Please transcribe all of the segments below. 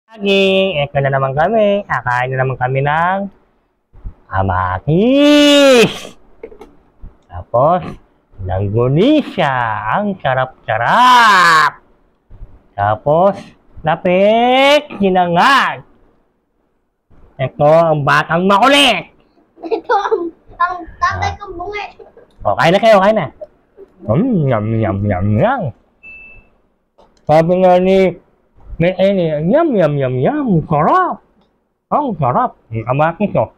Saging, eto na naman kami. Kakain na naman kami ng amakis. Tapos, langgonisa. Ang sarap-sarap. Tapos, lapik, sinangag. Ito ang batang makulit. Ito ang tatay kong bungi. O, kain na kayo, kain na. Yum, yum, yum, yum. Sabi nga ni yum, yum, yum, yum. Sarap. Ang sarap. Amakis, oh.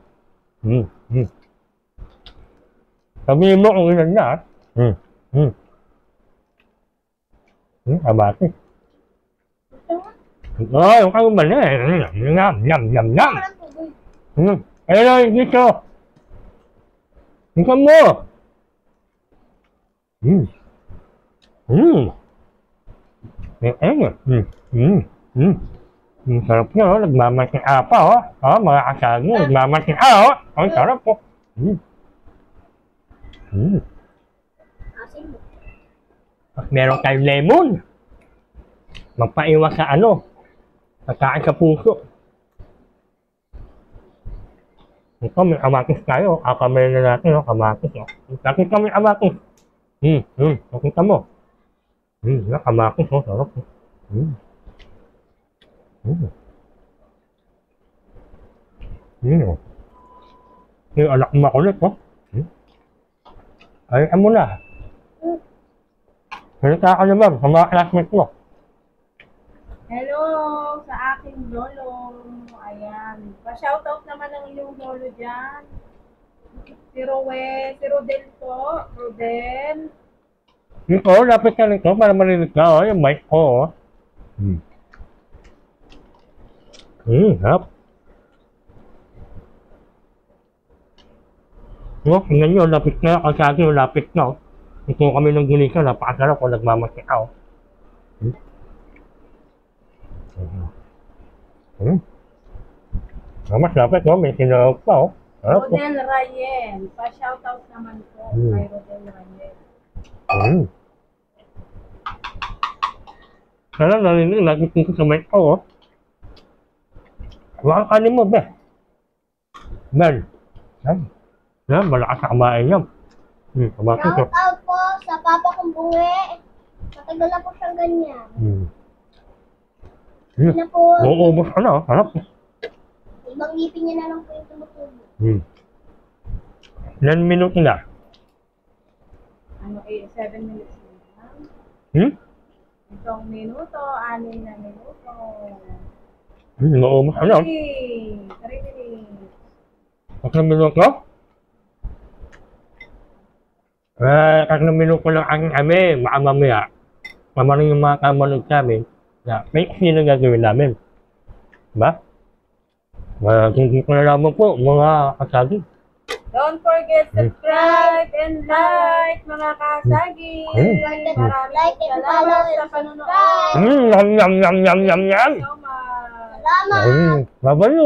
Sabihin mo kung ilan na, amakis. Ay, yung kayo ba na eh. Yum, yum, yum, yum. Ayun na, dito. Ikaw mo. Ang sarap niya, oh. Nagmamasin pa, oh. Oh, mga kasagin, nagmamasin oh. Ang sarap, oh. Asin mo. Pag meron kayong lemon, magpaiwas sa pagkain sa puso. Ito, may amakis tayo. Kamay na natin, oh, amakis, oh. Nakita mo yung amakis. Nakita mo. Amakis, oh, sarap, oh. Yung anak makulit, oh. Ay, mo na. Salita ka naman sa mga classmates mo. Hello sa aking lolo. Ayan. Pa-shoutout naman ng iyong lolo dyan. Si Rodel po. Rodel. Ito, lapit ka nito para marinig ka, oh. Yung mic ko, oh. Harap. Oh, tingnan nyo, lapit na. Kasagi, lapit na, oh. Ito kami ng ginisa, napakasarap kung nagmamasya, oh. Mas lapit, oh. May sinarap pa, oh. Harap, oh. Rodel Rayen. Pa-shoutout naman po kay Rodel Rayen. Sana narinig, nakikita ko sa mic ko, oh. Huwag ang kanin mo, be. Ben. Malakas na kumain yan. Kumain ko. Shout out po sa papa kong bungi. Matagal na po siyang ganyan. Hindi na po. Uubos ka na, oh. Harap. Ibang ngipin niya na lang po yung tumutubo. Ilan minuto na? 7 minutes lang. 7 minuto, 6 na minuto. Uubos ka na, oh. 3 minutes. 3 minuto? 3 minuto lang ang kami. Baka mamaya. Mamaring yung mga kamanod namin. May kasi na gagawin namin. Diba? Hindi ko na lamang po, mga kasagi. Don't forget subscribe and like mga kasagi. Maraming Like and follow salamat sa and panunood. Yum, yum, yum, yum, yum, yum. So much. Salamat! Bye-bye.